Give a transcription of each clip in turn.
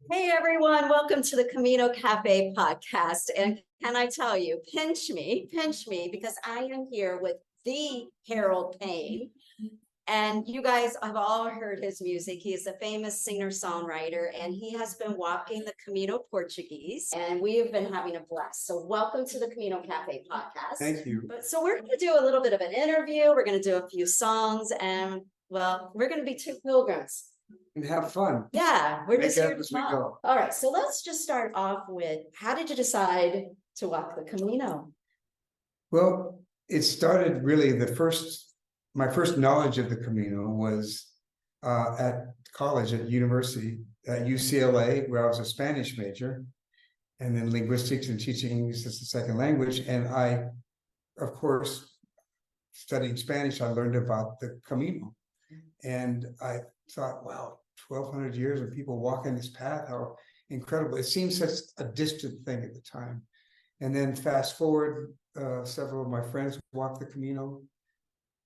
Hey everyone, welcome to the Camino Cafe podcast. And can I tell you, pinch me, because I am here with the Harold Payne. And you guys have all heard his music. He is a famous singer-songwriter, and he has been walking the Camino Portuguese, and we have been having a blast. So welcome to the Camino Cafe podcast. Thank you. So we're going to do a little bit of an interview. We're going to do a few songs, and well, we're going to be two pilgrims. And have fun. Yeah, we're just here to as we talk. go. All right, so let's just start off with, how did you decide to walk the Camino? Well, it started really my first knowledge of the Camino was at college, at university, at UCLA, where I was a Spanish major, and then linguistics and teaching English as a second language. And I, of course, studying Spanish, I learned about the Camino. And I thought, wow, 1,200 years of people walking this path, how incredible. It seems such a distant thing at the time. And then fast forward, several of my friends walked the Camino,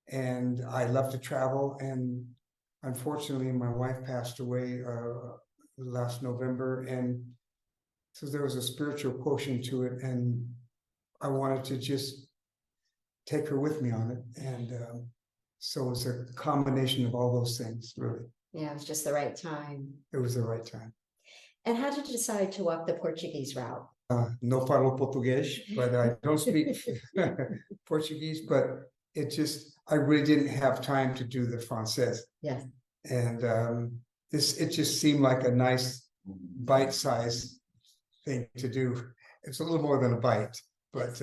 and I love to travel. And unfortunately, my wife passed away last November. And so there was a spiritual quotient to it. And I wanted to just take her with me on it. And so it was a combination of all those things, really. Yeah, it was just the right time. It was the right time. And how did you decide to walk the Portuguese route? No falo português, but I don't speak Portuguese, but I really didn't have time to do the Francés. Yes. And it just seemed like a nice bite-sized thing to do. It's a little more than a bite, but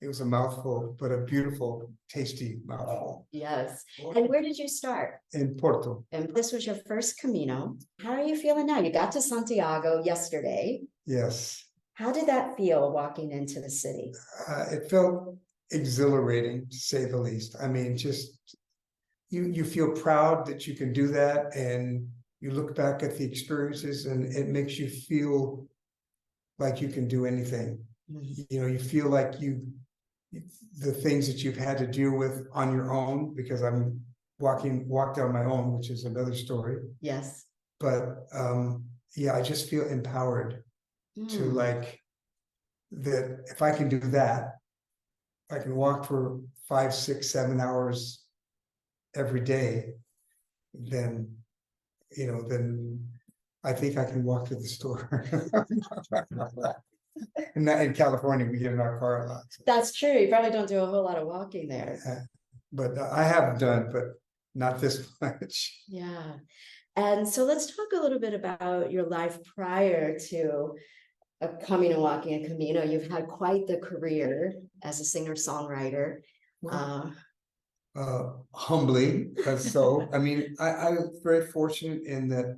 it was a mouthful, but a beautiful, tasty mouthful. Yes. And where did you start? In Porto. And this was your first Camino. How are you feeling now? You got to Santiago yesterday. Yes. How did that feel walking into the city? It felt exhilarating, to say the least. I mean, just you feel proud that you can do that, and you look back at the experiences, and it makes you feel like you can do anything. Mm-hmm. You know, you feel like the things that you've had to deal with on your own, because I'm walked on my own, which is another story. Yes. But yeah, I just feel empowered to, like, that if I can do that, I can walk for 5, 6, 7 hours every day, then I think I can walk to the store. And in California, we get in our car a lot. So. That's true. You probably don't do a whole lot of walking there. But I have done, but not this much. Yeah. And so let's talk a little bit about your life prior to coming and walking a Camino. You've had quite the career as a singer-songwriter. Humbly, so I mean, I was very fortunate in that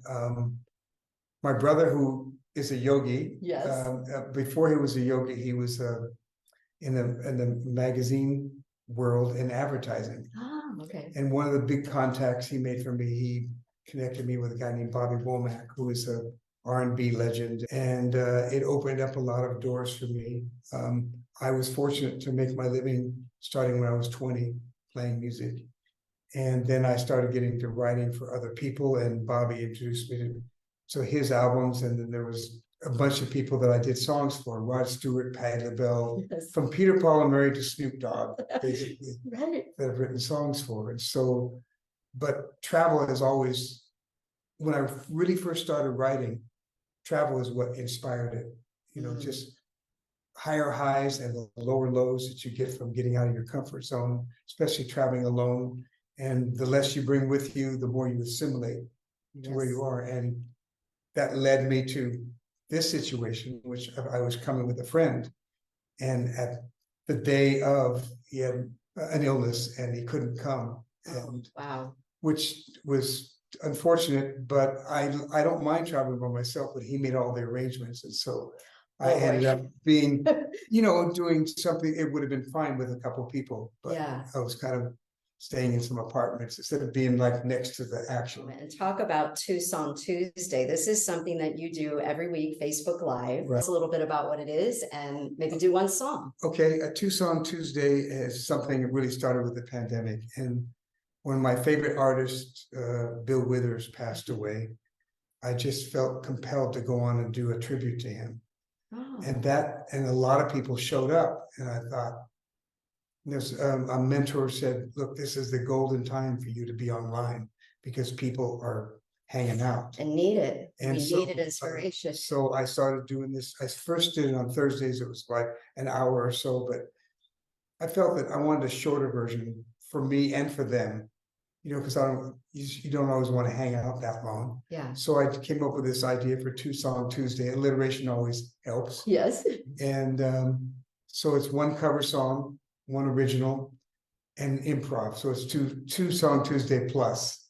my brother, who is a yogi. Yes. Before he was a yogi, he was in the magazine world in advertising. Oh, okay. And one of the big contacts he made for me, he connected me with a guy named Bobby Womack, who is a R&B legend, and it opened up a lot of doors for me. I was fortunate to make my living starting when I was 20, playing music, and then I started getting to writing for other people, and Bobby introduced me to his albums, and then there was a bunch of people that I did songs for: Rod Stewart, Patti LaBelle, yes. From Peter, Paul, and Mary to Snoop Dogg, basically, right. That I've written songs for. And so, but travel has always, when I really first started writing, travel is what inspired it. You know, just higher highs and the lower lows that you get from getting out of your comfort zone, especially traveling alone. And the less you bring with you, the more you assimilate to where you are. And that led me to this situation, which I was coming with a friend, and at the day of, he had an illness and he couldn't come, and wow, which was unfortunate. But I don't mind traveling by myself, but he made all the arrangements, and so I ended up being, doing something. It would have been fine with a couple of people, but yeah. I was kind of staying in some apartments instead of being like next to the action. And talk about Tucson Tuesday. This is something that you do every week, Facebook Live. Right. Tell us a little bit about what it is, and maybe do one song. Okay, a Tucson Tuesday is something that really started with the pandemic. And when my favorite artist, Bill Withers, passed away, I just felt compelled to go on and do a tribute to him. Oh. And a lot of people showed up, and I thought, there's a mentor said, look, this is the golden time for you to be online because people are hanging out. And needed. And We so, needed inspiration. So I started doing this. I first did it on Thursdays. It was like an hour or so, but I felt that I wanted a shorter version for me and for them, because you don't always want to hang out that long. Yeah. So I came up with this idea for 2-song Tuesday. Alliteration always helps. Yes. And so it's one cover song, one original, and improv. So it's two-song Tuesday plus.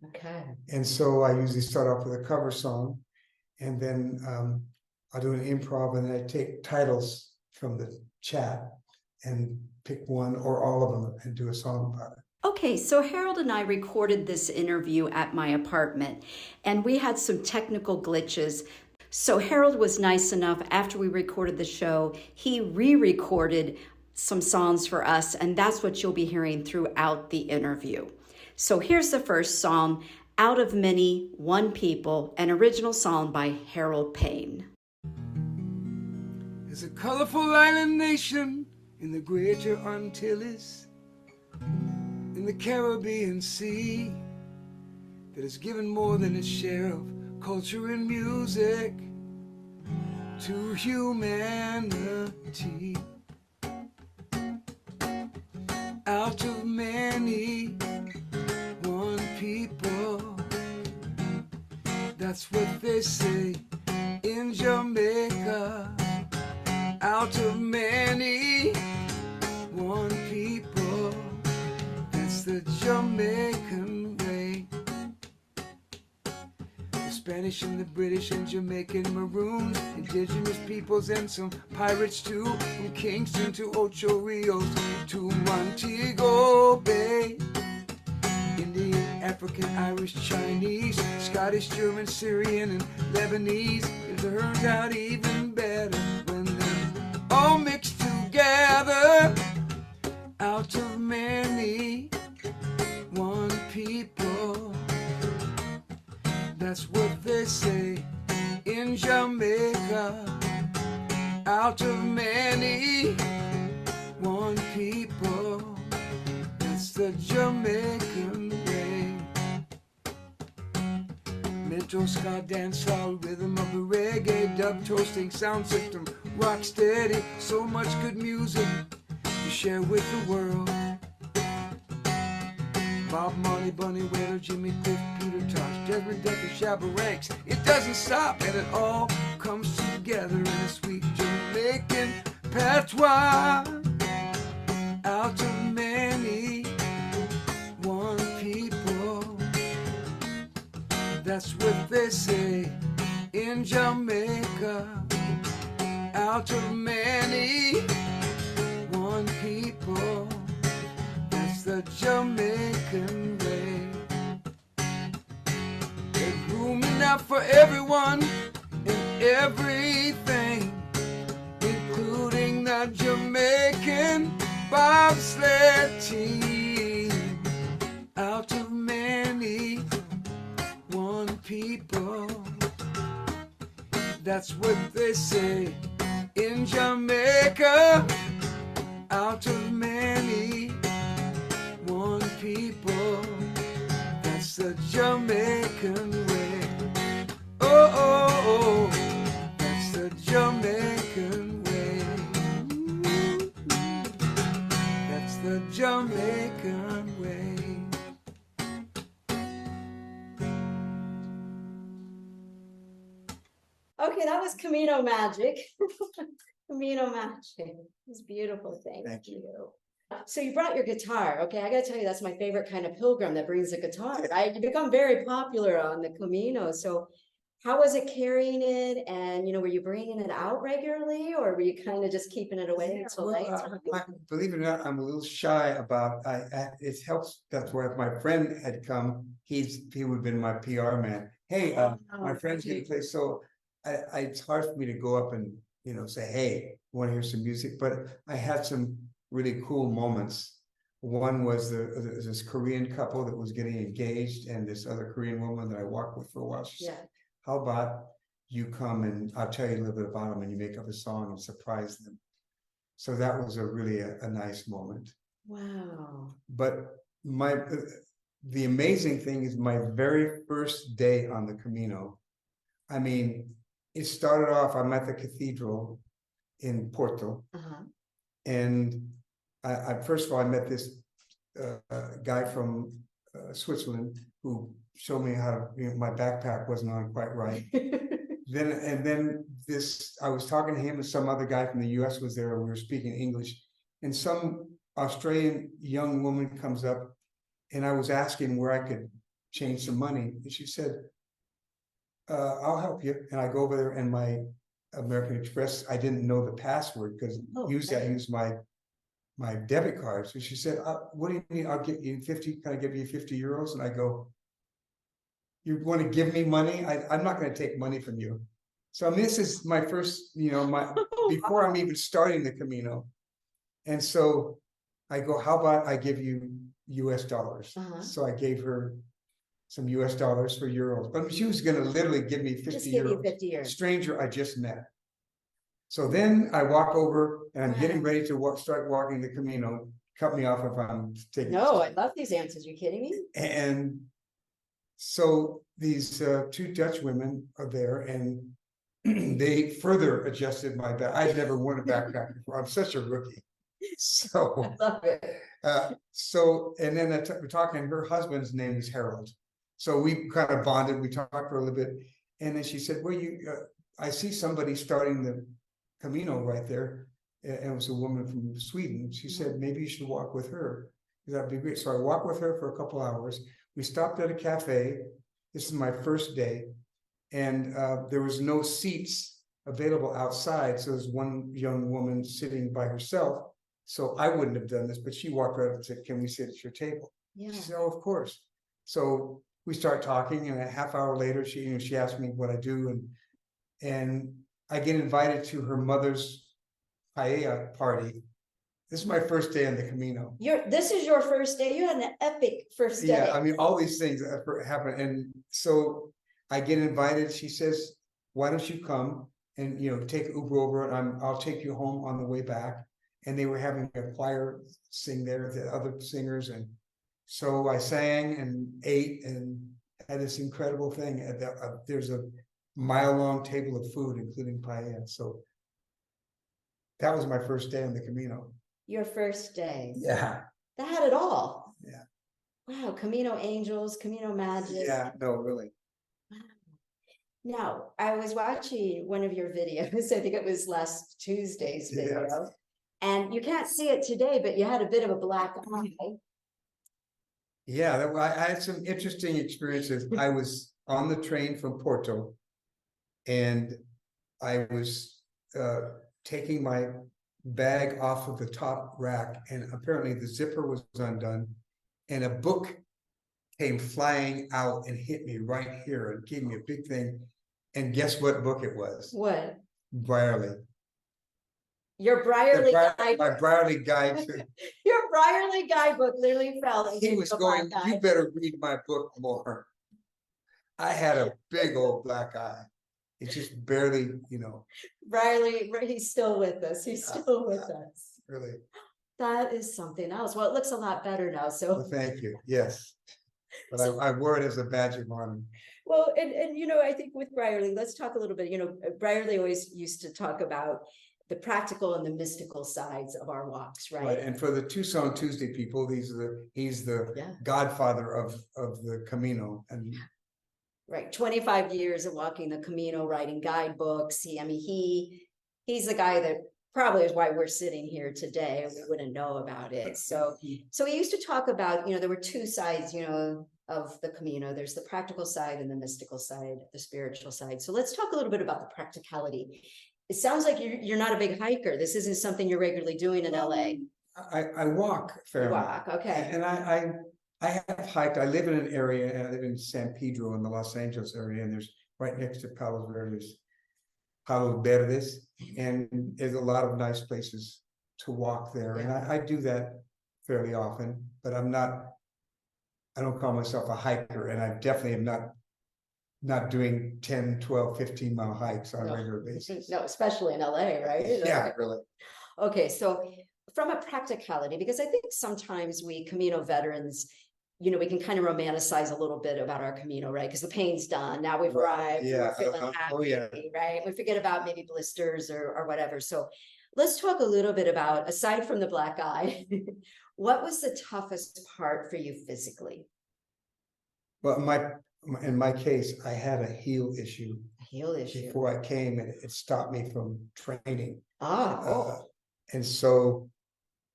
Okay. And so I usually start off with a cover song, and then I'll do an improv, and then I take titles from the chat and pick one or all of them and do a song about it. Okay, so Harold and I recorded this interview at my apartment, and we had some technical glitches. So Harold was nice enough, after we recorded the show, he re-recorded some songs for us, and that's what you'll be hearing throughout the interview. So here's the first song, Out of Many, One People, an original song by Harold Payne. There's a colorful island nation in the greater Antilles, in the Caribbean Sea, that has given more than its share of culture and music to humanity. Out of many, one people. That's what they say in Jamaica. Out of many, one people. That's the Jamaican way. The Spanish and the British and Jamaican Maroons, indigenous peoples and some pirates too, from Kingston to Ocho Rios to Montego Bay. Indian, African, Irish, Chinese, Scottish, German, Syrian, and Lebanese. It turns out even better when they're all mixed together. Out of many, one people. That's what they say in Jamaica. Out of many, one people. That's the Jamaican way. Mental ska, dancehall, rhythm of the reggae, dub toasting, sound system, rock steady. So much good music to share with the world. Bob Marley, Bunny Wailer, Jimmy Cliff, Peter Tosh, Desmond Decker, Shabba Ranks. It doesn't stop, and it all comes together in a sweet Jamaican patois. Out of many, one people. That's what they say in Jamaica. Out of many, one people. That's the Jamaican way. There's room enough for everyone and everything, including the Jamaican bobsled team. Out of many, one people. That's what they say in Jamaica. Out of many, one people. That's the Jamaican way. Oh, oh, oh. That's the Jamaican way. That's the Jamaican way. Okay, that was Camino Magic. Camino Magic. It was beautiful. Thank you. So you brought your guitar. Okay, I gotta tell you, that's my favorite kind of pilgrim that brings a guitar. You become very popular on the Camino. So how was it carrying it? And, were you bringing it out regularly, or were you kind of just keeping it away until nighttime? Believe it or not, I'm a little shy about. It helps. That's why if my friend had come, he would have been my PR man. Hey, my friend's gonna play. So it's hard for me to go up and say, hey, want to hear some music? But I had some really cool moments. One was this Korean couple that was getting engaged, and this other Korean woman that I walked with for a while. She said, how about you come and I'll tell you a little bit about them and you make up a song and surprise them. So that was really a nice moment. Wow. But the amazing thing is my very first day on the Camino. I mean, it started off, I'm at the cathedral in Porto. And I first of all, I met this guy from Switzerland who showed me how to, my backpack wasn't on quite right. Then I was talking to him and some other guy from the US was there. We were speaking English and some Australian young woman comes up and I was asking where I could change some money. And she said, I'll help you. And I go over there and my American Express, I didn't know the password because usually I use my debit card. So she said, what do you mean? I'll get you 50, can I give you 50 euros? And I go, you want to give me money? I'm not going to take money from you. So I mean, this is my first, before I'm even starting the Camino. And so I go, how about I give you US dollars? So I gave her some US dollars for euros, but she was going to literally give me 50 Just give euros. you 50 euros. Stranger I just met. So then I walk over and I'm getting ready to start walking the Camino. Cut me off if I'm taking. No, I love these answers. You kidding me? And so these two Dutch women are there and they further adjusted my back. I'd never worn a backpack before. I'm such a rookie. So, I love it. And then we're talking, her husband's name is Harold. So we kind of bonded, we talked for a little bit. And then she said, well, I see somebody starting the Camino right there. And it was a woman from Sweden. She said, maybe you should walk with her. That'd be great. So I walked with her for a couple hours. We stopped at a cafe. This is my first day. And there was no seats available outside. So there's one young woman sitting by herself. So I wouldn't have done this, but she walked right up and said, can we sit at your table? Yeah. She said, oh, of course. So we start talking and a half hour later, she asked me what I do. And I get invited to her mother's paella party. This is my first day on the Camino. This is your first day. You had an epic first day. Yeah, I mean, all these things happen. And so I get invited. She says, why don't you come and, take Uber over and I'll take you home on the way back. And they were having a choir sing there, the other singers. And so I sang and ate and had this incredible thing. There's a mile-long table of food, including paella. So that was my first day on the Camino. Your first day. Yeah. That had it all. Yeah. Wow. Camino angels, Camino magic. Yeah, no, really. Wow. Now, I was watching one of your videos. I think it was last Tuesday's video. Yes. And you can't see it today, but you had a bit of a black eye. Yeah, I had some interesting experiences. I was on the train from Porto and I was taking my bag off of the top rack and apparently the zipper was undone and a book came flying out and hit me right here and gave me a big thing. And guess what book it was? What? Brierley. Your Brierley guide. My Brierley guide. Your Brierley guidebook literally fell. He was going, you better read my book more. I had a big old black eye. It just barely, Brierley, he's still with us. He's still with us. Really. That is something else. Well, it looks a lot better now. So Well, thank you. Yes. But I wore it as a badge of honor. well, and I think with Brierley, let's talk a little bit. Brierley always used to talk about the practical and the mystical sides of our walks, right? And for the Tucson Tuesday people, he's the godfather of the Camino. And right, 25 years of walking the Camino, writing guidebooks. He's the guy that probably is why we're sitting here today. We wouldn't know about it. So he used to talk about, there were two sides, of the Camino. There's the practical side and the mystical side, the spiritual side. So let's talk a little bit about the practicality. It sounds like you're not a big hiker. This isn't something you're regularly doing in LA. I walk fairly. Walk, okay. And I have hiked. I live in an area, and I live in San Pedro in the Los Angeles area, and there's right next to Palos Verdes, and there's a lot of nice places to walk there. And I do that fairly often, but I don't call myself a hiker, and I definitely am not not doing 10, 12, 15-mile hikes on a No. regular basis. No, especially in LA, right? Yeah, really. Okay, so from a practicality, because I think sometimes we Camino veterans, you know, we can kind of romanticize a little bit about our Camino, right? Because the pain's done. Now we've arrived. Yeah. We're feeling happy, Oh, yeah. right? We forget about maybe blisters or whatever. So let's talk a little bit about, aside from the black eye, what was the toughest part for you physically? Well, in my case, I had a heel issue A heel issue. before I came, and it stopped me from training. Oh, And so,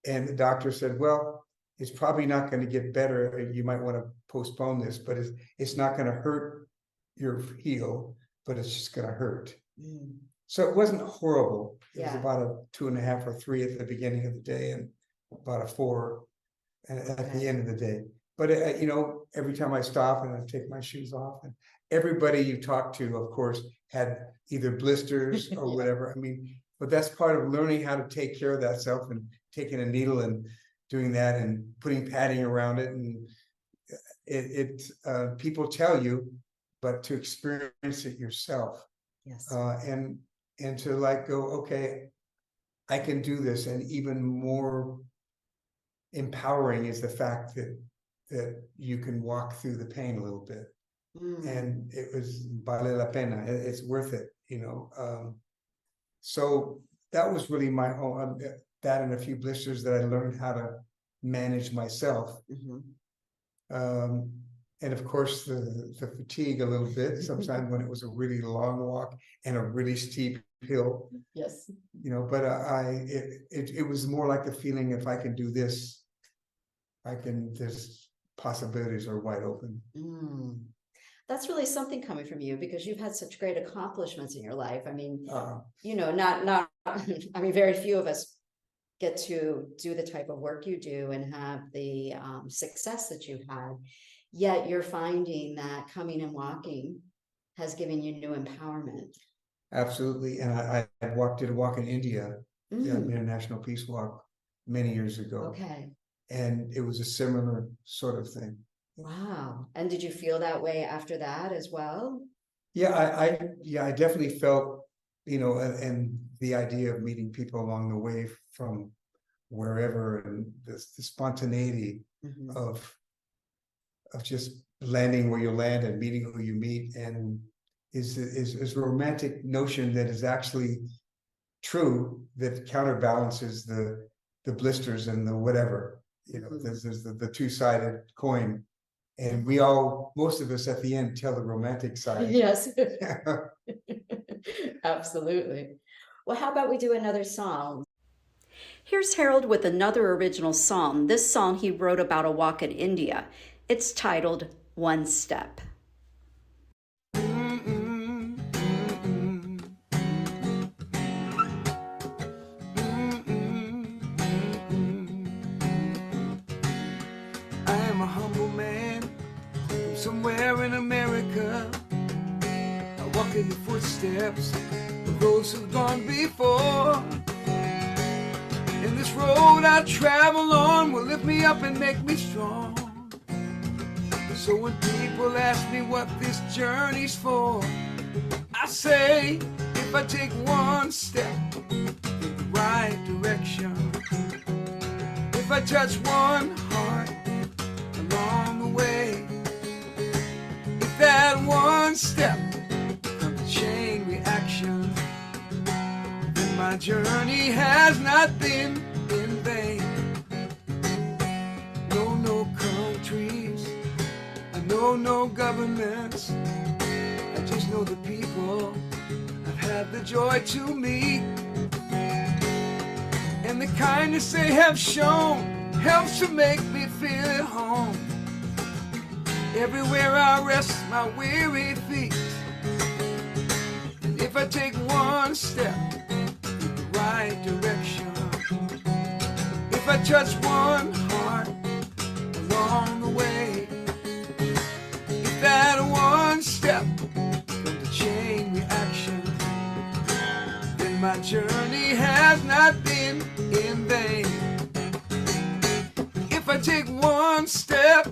and the doctor said, well, it's probably not going to get better. You might want to postpone this, but it's not going to hurt your heel, but it's just going to hurt. mm, So it wasn't horrible. It was Yeah. about a 2.5 or 3 at the beginning of the day, and about a 4 at the Okay. end of the day. But you know, every time I stop and I take my shoes off, and everybody you talk to, of course, had either blisters or Yeah. whatever. I mean, but that's part of learning how to take care of that self, and taking a needle and doing that and putting padding around it. And people tell you, but to experience it yourself, yes. and to like go, okay, I can do this. And even more empowering is the fact that you can walk through the pain a little bit. Mm, And it was vale la pena. It's worth it, you know. So that was really my own, that and a few blisters that I learned how to manage myself. mhm. And of course the fatigue a little bit sometimes when it was a really long walk and a really steep hill, Yes. you know. But it was more like the feeling, if I can do this, there's possibilities are wide open. Mm. That's really something coming from you, because you've had such great accomplishments in your life. I mean, you know, not, I mean, very few of us get to do the type of work you do and have the success that you've had. Yet you're finding that coming and walking has given you new empowerment. Absolutely. And I did a walk in India, the Mm, International Peace Walk, many years ago. okay. And it was a similar sort of thing. Wow. And did you feel that way after that as well? Yeah, I definitely felt, you know, and the idea of meeting people along the way from wherever, and the spontaneity Mhm. of just landing where you land and meeting who you meet, and is a romantic notion that is actually true, that counterbalances the blisters and the whatever, you know. There's the two-sided coin, and most of us at the end tell the romantic side. Yes. Absolutely. Well, how about we do another song? Here's Harold with another original song. This song he wrote about a walk in India. It's titled One Step. I am a humble man from somewhere in America. I walk in the footsteps of those who've gone before. And this road I travel on will lift me up and make me strong. So when people ask me what this journey's for, I say, if I take one step in the right direction, if I touch one heart along the way, if that one step becomes a chain reaction, then my journey has not been in vain. No countries, I know no governments, I just know the people I've had the joy to meet. And the kindness they have shown helps to make me feel at home. Everywhere I rest my weary feet. And if I take one step in the right direction, if I touch one heart along the way, if that one step becomes a chain reaction, then my journey has not been in vain. If I take one step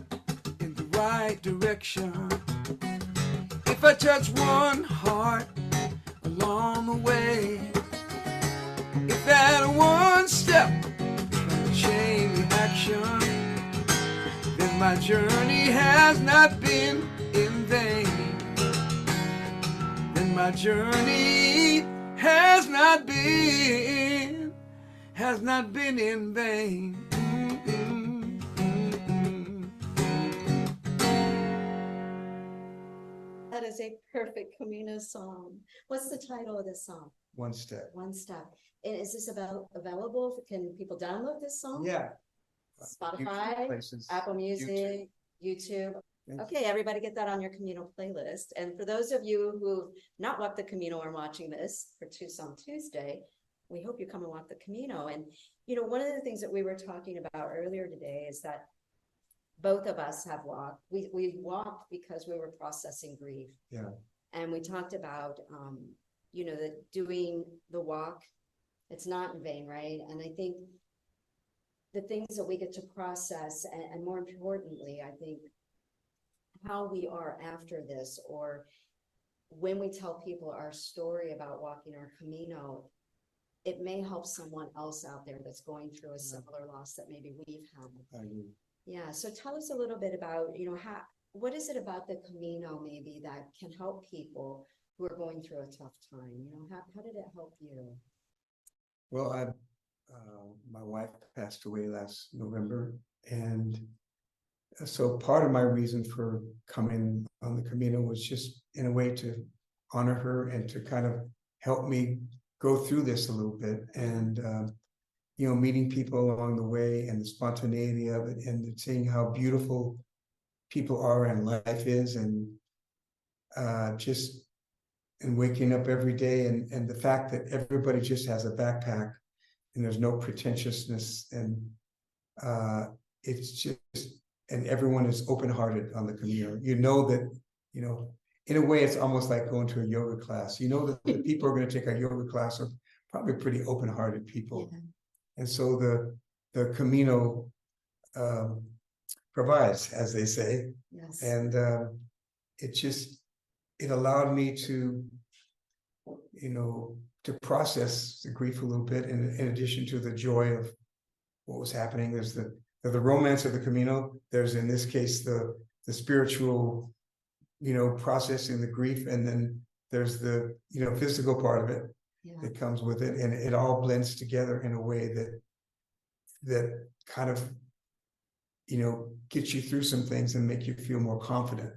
in the right direction, if if I touch one heart along the way, if that one step can change the action, then my journey has not been in vain. Then my journey has not been in vain. That is a perfect Camino song. What's the title of this song? One Step. One Step. And is this available? Can people download this song? Yeah. Spotify, Places. Apple Music, YouTube. Okay, everybody get that on your Camino playlist. And for those of you who've not walked the Camino or watching this for Tucson Tuesday, we hope you come and walk the Camino. And, you know, one of the things that we were talking about earlier today is that both of us have walked. We walked because we were processing grief. Yeah. And we talked about, you know, that doing the walk, it's not in vain, right? And I think the things that we get to process, and more importantly, I think how we are after this, or when we tell people our story about walking our Camino, it may help someone else out there that's going through a similar loss that maybe we've had. I agree. Yeah, so tell us a little bit about, you know, what is it about the Camino maybe that can help people who are going through a tough time? You know, how did it help you? Well, my wife passed away last November, and so part of my reason for coming on the Camino was just in a way to honor her and to kind of help me go through this a little bit. And you know, meeting people along the way and the spontaneity of it, and seeing how beautiful people are and life is, and just and waking up every day, and the fact that everybody just has a backpack and there's no pretentiousness, and it's just, and everyone is open-hearted on the Camino. You know that, you know, in a way, it's almost like going to a yoga class. You know that the people who are going to take a yoga class are probably pretty open-hearted people. Yeah. And so the Camino provides, as they say. Yes. And it allowed me to, you know, to process the grief a little bit, in addition to the joy of what was happening. There's the romance of the Camino. There's, in this case, the spiritual, you know, processing the grief, and then there's the, you know, physical part of it that comes with it, and it all blends together in a way that kind of, you know, gets you through some things and make you feel more confident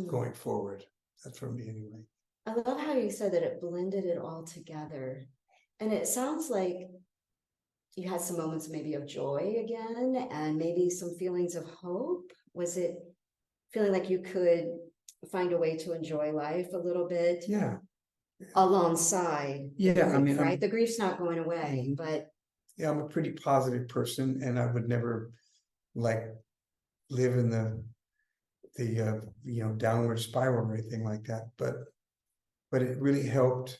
going forward. That's for me anyway. I love how you said that it blended it all together. And it sounds like you had some moments maybe of joy again, and maybe some feelings of hope. Was it feeling like you could find a way to enjoy life a little bit? Yeah. Alongside. Yeah, grief, I mean, right? The grief's not going away, but yeah, I'm a pretty positive person, and I would never like live in the you know, downward spiral or anything like that. But it really helped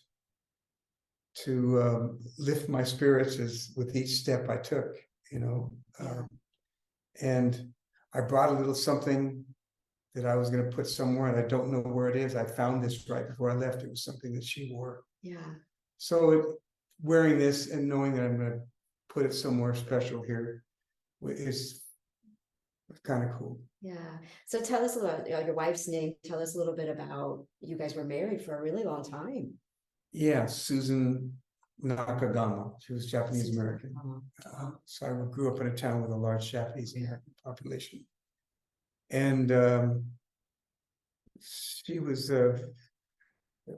to lift my spirits with each step I took, you know. And I brought a little something that I was going to put somewhere, and I don't know where it is. I found this right before I left. It was something that she wore. yeah. So wearing this and knowing that I'm going to put it somewhere special here is kind of cool. Yeah. So tell us about your wife's name. Tell us a little bit about, you guys were married for a really long time. Yeah, Susan Nakagama. She was Japanese American. So I grew up in a town with a large Japanese American population. And she was a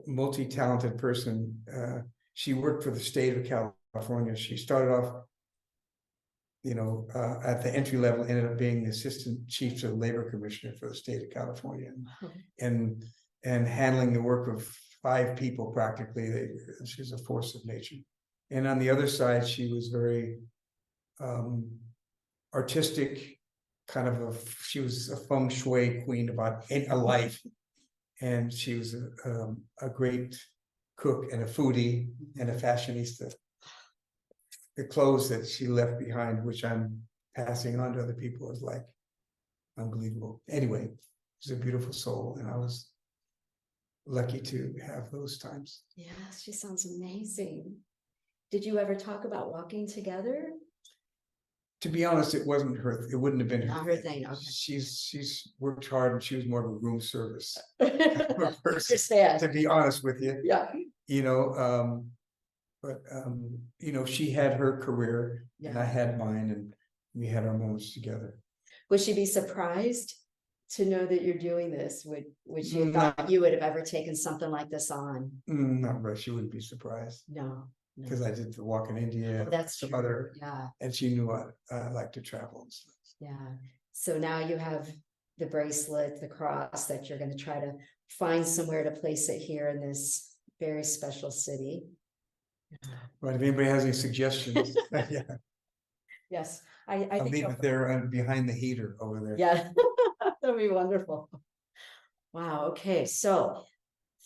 multi-talented person. She worked for the state of California. She started off, you know, at the entry level, ended up being the assistant chief of the labor commissioner for the state of California, and handling the work of 5 people practically. She's a force of nature. And on the other side, she was very artistic, kind of she was a feng shui queen about a life, and she was a great cook and a foodie and a fashionista. The clothes that she left behind, which I'm passing on to other people, is like unbelievable. Anyway, she's a beautiful soul, and I was lucky to have those times. Yeah, she sounds amazing. Did you ever talk about walking together? To be honest, it wasn't it wouldn't have been Not her thing, okay. She's worked hard, and she was more of a room service person, Understand. to be honest with you. Yeah. You know, but you know, she had her career and I had mine, and we had our moments together. Would she be surprised to know that you're doing this? Would she have No. thought you would have ever taken something like this on? Not right. She wouldn't be surprised No. because I did the walk in India. That's some true. other, Yeah. and she knew I like to travel and stuff. Yeah. So now you have the bracelet, the cross that you're going to try to find somewhere to place it here in this very special city. But if anybody has any suggestions, yeah, Yes, I I'll think leave you'll- it there behind the heater over there. Yeah, that'd be wonderful. Wow. Okay. So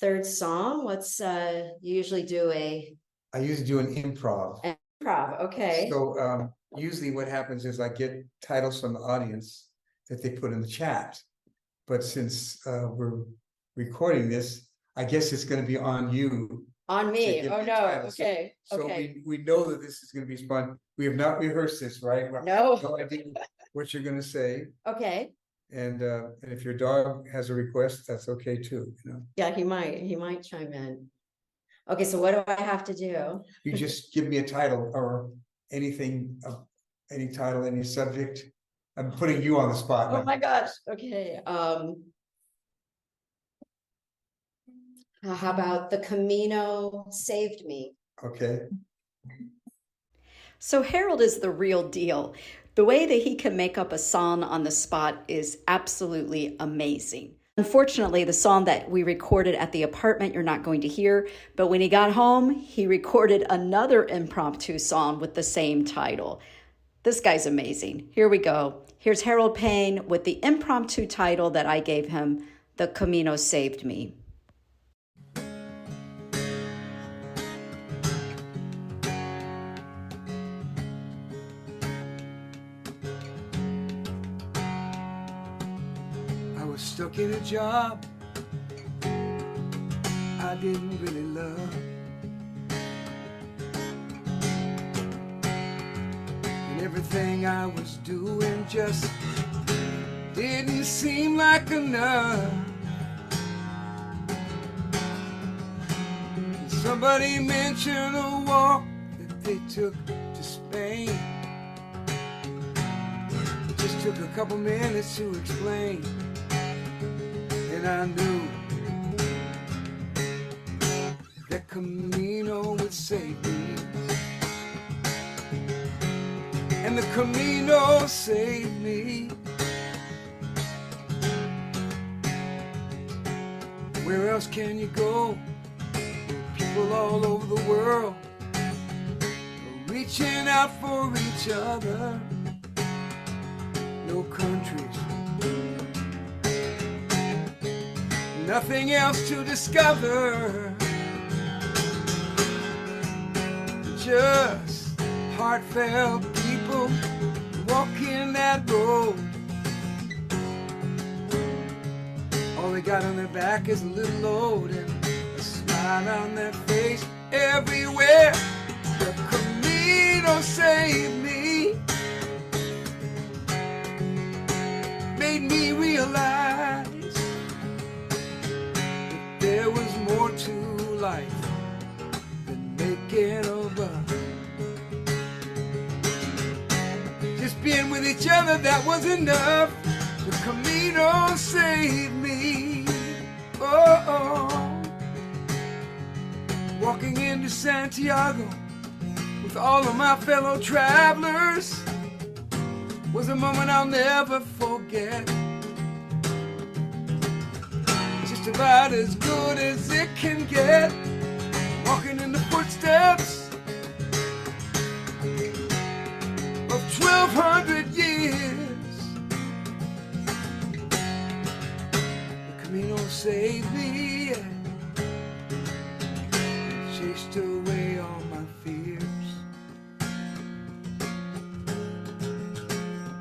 third song, what's you usually do I usually do an improv. improv. Okay. So usually what happens is I get titles from the audience that they put in the chat. But since we're recording this, I guess it's going to be on you. On me. give Oh the no. titles. Okay. So Okay. we know that this is going to be fun. We have not rehearsed this, right? We have No. no idea what you're going to say. Okay. And if your dog has a request, that's okay too, you know. Yeah, he might chime in. Okay, so what do I have to do? You just give me a title or anything, any title, any subject. I'm putting you on the spot Oh now. my gosh. Okay. How about the Camino saved me? Okay. So Harold is the real deal. The way that he can make up a song on the spot is absolutely amazing. Unfortunately, the song that we recorded at the apartment, you're not going to hear, but when he got home, he recorded another impromptu song with the same title. This guy's amazing. Here we go. Here's Harold Payne with the impromptu title that I gave him, The Camino Saved Me. Stuck in a job I didn't really love, and everything I was doing just didn't seem like enough. And somebody mentioned a walk that they took to Spain. It just took a couple minutes to explain. And I knew that Camino would save me, and the Camino saved me. Where else can you go? People all over the world are reaching out for each other. No countries, nothing else to discover, just heartfelt people walking that road. All they got on their back is a little load and a smile on their face everywhere. The Camino saved me, made me realize there was more to life than making a buck. Just being with each other, that was enough. The Camino saved me. Oh, oh. Walking into Santiago with all of my fellow travelers was a moment I'll never forget. About as good as it can get, walking in the footsteps of 1,200 years. The Camino saved me, chased away all my fears,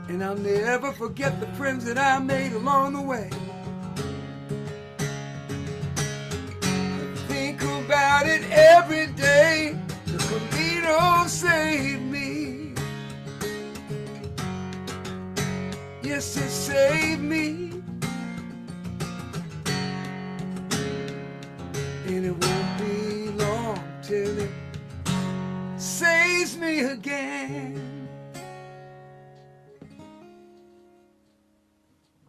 and I'll never forget the friends that I made along the way. about it every day. The Camino saved me. Yes, it saved me. And it won't be long till it saves me again.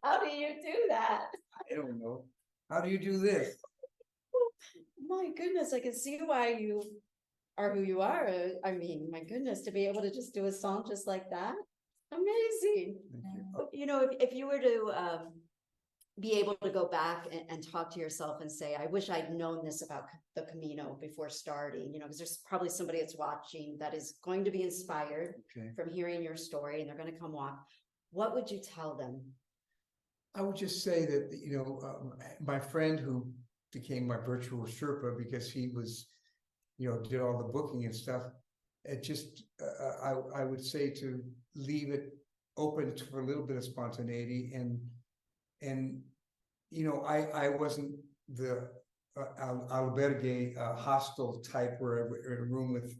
How do you do that? I don't know. How do you do this? My goodness, I can see why you are who you are. I mean, my goodness, to be able to just do a song just like that, amazing. Thank you. You know, if you were to be able to go back and talk to yourself and say, I wish I'd known this about the Camino before starting, you know, because there's probably somebody that's watching that is going to be inspired Okay. from hearing your story and they're going to come walk. What would you tell them? I would just say that, you know, my friend who became my virtual Sherpa because he was, you know, did all the booking and stuff. It just, I would say to leave it open for a little bit of spontaneity and you know, I wasn't the albergue hostel type where we're in a room with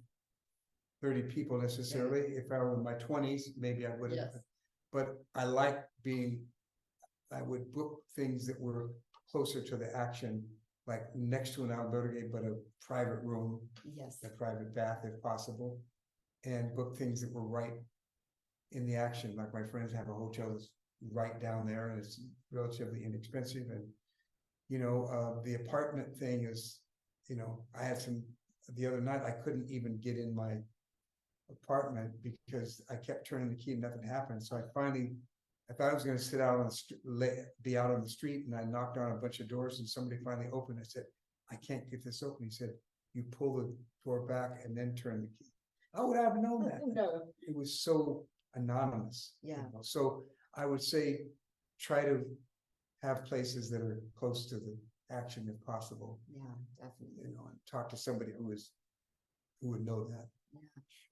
30 people necessarily. If I were in my 20s, maybe I would have. Yes. But I like being, I would book things that were closer to the action, like next to an albergue, but a private room, Yes. a private bath if possible, and book things that were right in the action. Like my friends have a hotel that's right down there and it's relatively inexpensive. And, you know, the apartment thing is, you know, I had some, the other night, I couldn't even get in my apartment because I kept turning the key and nothing happened. So I thought I was going to sit out on the street, be out on the street, and I knocked on a bunch of doors, and somebody finally opened. I said, "I can't get this open." He said, "You pull the door back and then turn the key." I would have known that. No. It was so anonymous. Yeah. You know? So I would say, try to have places that are close to the action if possible. Yeah, definitely. You know, and talk to somebody who would know that. Yeah.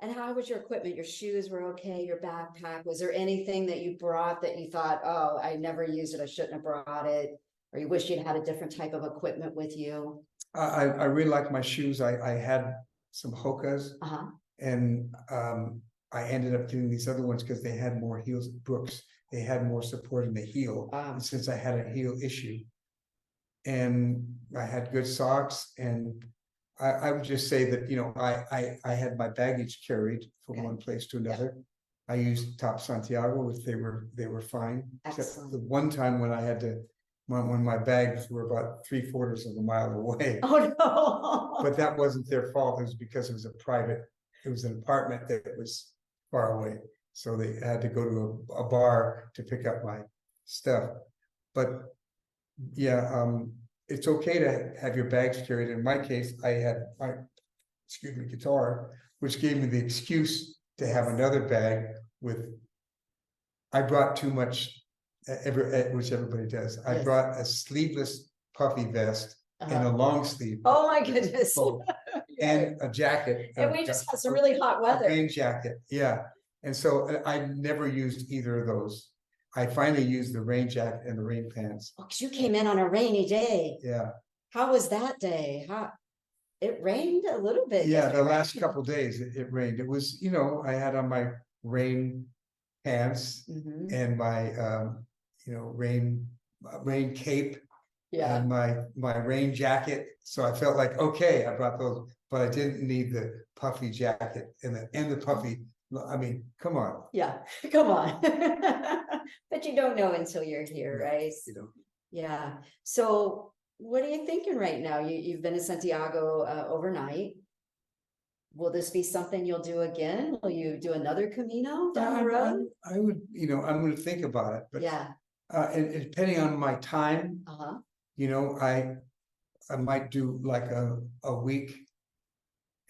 And how was your equipment? Your shoes were okay, your backpack, was there anything that you brought that you thought, oh, I never used it, I shouldn't have brought it, or you wish you'd had a different type of equipment with you? I really like my shoes. I had some Hokas, and I ended up getting these other ones because they had more heels. Brooks, they had more support in the heel, and since I had a heel issue, and I had good socks, and I would just say that, you know, I had my baggage carried from one place to another. I used Top Santiago, which they were fine. Except Excellent. the one time when I had to, when my bags were about 3/4 of a mile away. Oh, no. But that wasn't their fault. It was because it was an apartment that was far away. So they had to go to a bar to pick up my stuff. But yeah, it's okay to have your bags carried. In my case, I had my, guitar, which gave me the excuse to have another bag with, I brought too much, which everybody does. I brought a sleeveless puffy vest and a long sleeve. Oh my goodness. And a jacket. And we just had some really hot weather. A rain jacket, yeah. And so I never used either of those. I finally used the rain jacket and the rain pants. Oh, because you came in on a rainy day. Yeah. How was that day? It rained a little bit. Yeah, the last couple of days it rained. It was, you know, I had on my rain pants and my, you know, rain cape and my rain jacket. So I felt like, okay, I brought those, but I didn't need the puffy jacket and the puffy. I mean, come on. Yeah, come on. But you don't know until you're here, right? You know. Yeah. So what are you thinking right now? You've been in Santiago overnight. Will this be something you'll do again? Will you do another Camino down the road? I would, you know, I'm going to think about it. But yeah. And depending on my time, you know, I might do like a week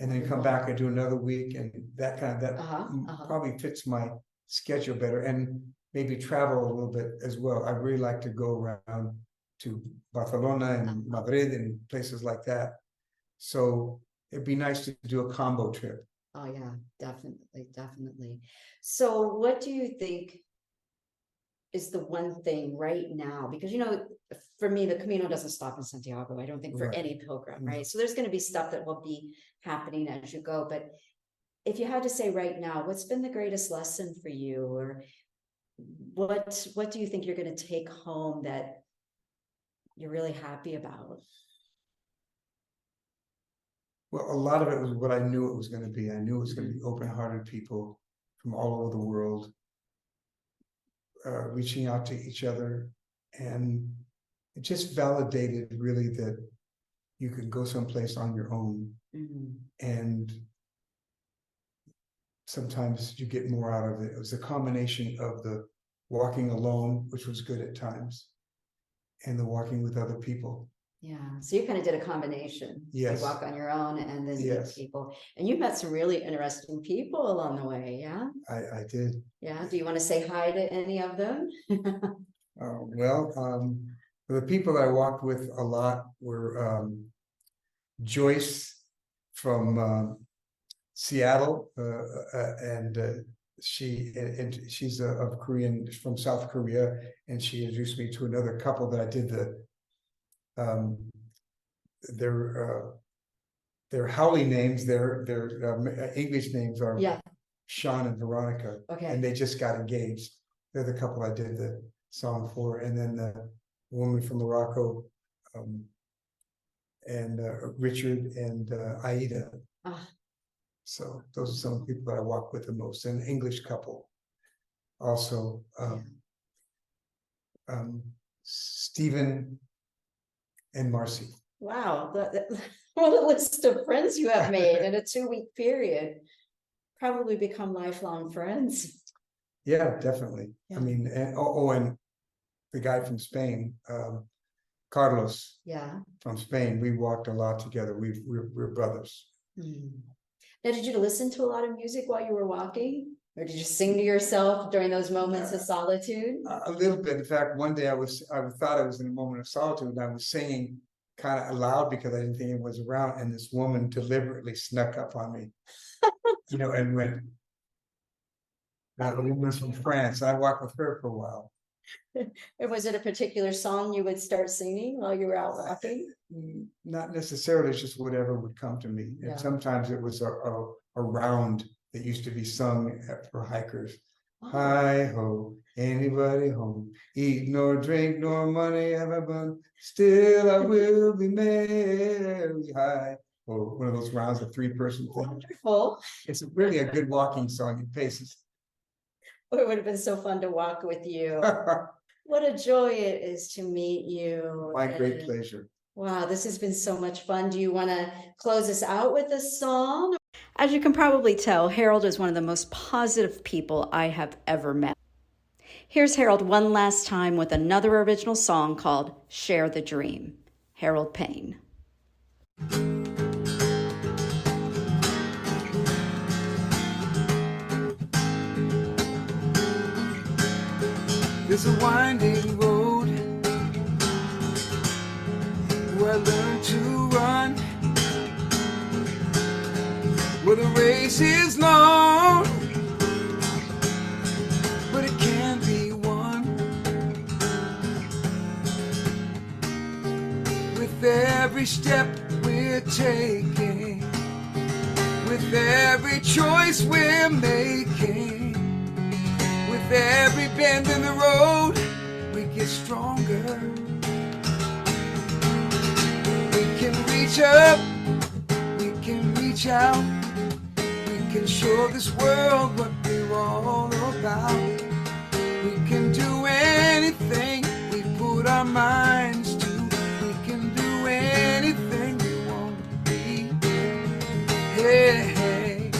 and then come back and do another week, and that kind of probably fits my schedule better, and maybe travel a little bit as well. I really like to go around to Barcelona and Madrid and places like that. So it'd be nice to do a combo trip. Oh yeah, definitely. So what do you think is the one thing right now? Because, you know, for me, the Camino doesn't stop in Santiago. I don't think for Right. any pilgrim, No. right? So there's going to be stuff that will be happening as you go. But if you had to say right now, what's been the greatest lesson for you, or what do you think you're going to take home that you're really happy about? Well, a lot of it was what I knew it was going to be. I knew it was going to be open-hearted people from all over the world, reaching out to each other, and it just validated really that you can go someplace on your own, and sometimes you get more out of it. It was a combination of the walking alone, which was good at times, and the walking with other people. Yeah, so you kind of did a combination. Yes. You walk on your own and then meet Yes. people. And you met some really interesting people along the way, yeah? I did. Yeah, do you want to say hi to any of them? The people I walked with a lot were Joyce from Seattle, and she's of Korean, from South Korea, and she introduced me to another couple that I did their Howley names, their English names are Yeah, Sean and Veronica, okay. and they just got engaged. They're the couple I did the song for, and then the woman from Morocco, and Richard and Aida. Ah. So those are some of the people that I walk with the most. An English couple, also Stephen and Marcy. Wow, what a list of friends you have made in a 2-week period. Probably become lifelong friends. Yeah, definitely. Yeah. I mean, and the guy from Spain, Carlos. Yeah. From Spain, we walked a lot together. We're brothers. Now, did you listen to a lot of music while you were walking? Or did you sing to yourself during those moments of solitude? A little bit. In fact, one day I thought I was in a moment of solitude, and I was singing kind of loud because I didn't think it was around, and this woman deliberately snuck up on me, and went. The woman's from France. I walked with her for a while. And was it a particular song you would start singing while you were out walking? Not necessarily, it's just whatever would come to me. Yeah. And sometimes it was a round that used to be sung for hikers. Oh. Hi ho, anybody home? Eat nor drink nor money have I bun. Still I will be merry. Hi ho. One of those rounds, a 3-person thing. Wonderful. It's really a good walking song. It paces. Oh, it would have been so fun to walk with you. What a joy it is to meet you. My great pleasure. Wow, this has been so much fun. Do you want to close us out with a song? As you can probably tell, Harold is one of the most positive people I have ever met. Here's Harold one last time with another original song called Share the Dream. Harold Payne. There's a winding road where I learned to run, where the race is long, but it can be won. With every step we're taking, with every choice we're making, with every bend in the road, we get stronger. We can reach up, we can reach out, we can show this world what we're all about. We can do anything we put our minds to. We can do anything we want to be. Hey, hey,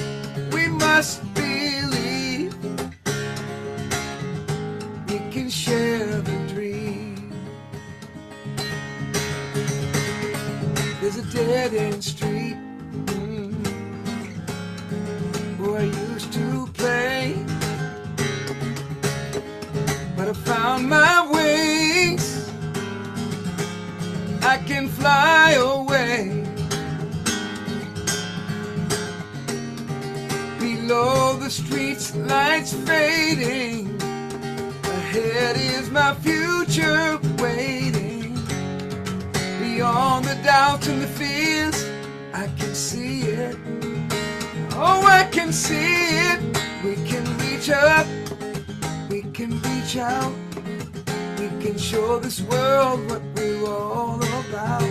we must believe. We can share the dream. There's a dead-end street where I used to play, but I found my wings. I can fly away. Below the streets, lights fading, a Ahead is my future waiting. Beyond the doubts and the fears, I can see it. Oh, I can see it. We can reach up, we can reach out. We can show this world what we're all about.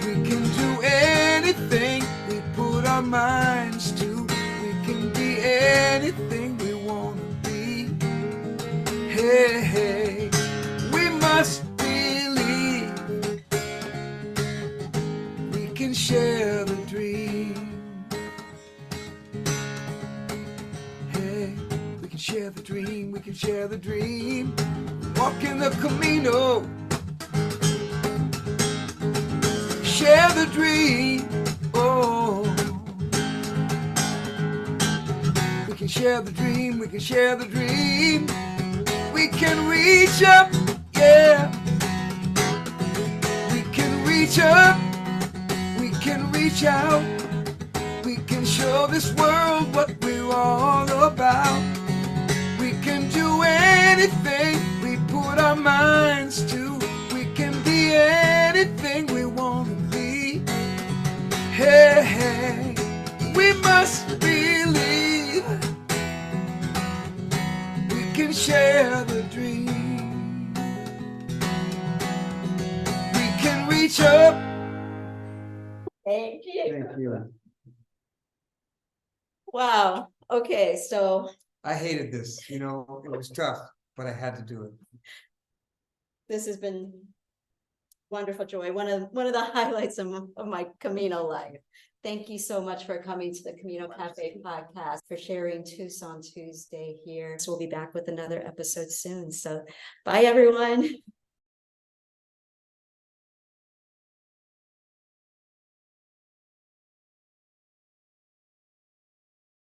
We can do anything we put our minds to. We can be anything we want to be. Hey, hey, we must believe. We can share the dream. Hey, we can share the dream, we can share the dream. Walking the Camino, share the dream. Oh, we can share the dream, we can share the dream. We can reach up, yeah. We can reach up, we can reach out. We can show this world what we're all about. We can do anything we put our minds to. We can be anything we want to be. Hey, hey, we must believe. We can share the dream. We can reach up. Thank you. Thank you. Wow. Okay, so I hated this, you know, it was tough, but I had to do it. this has been wonderful, Joy. One of the highlights of my Camino life. Thank you so much for coming to the Camino Cafe podcast, for sharing Tucson Tuesday here. So we'll be back with another episode soon. So bye, everyone.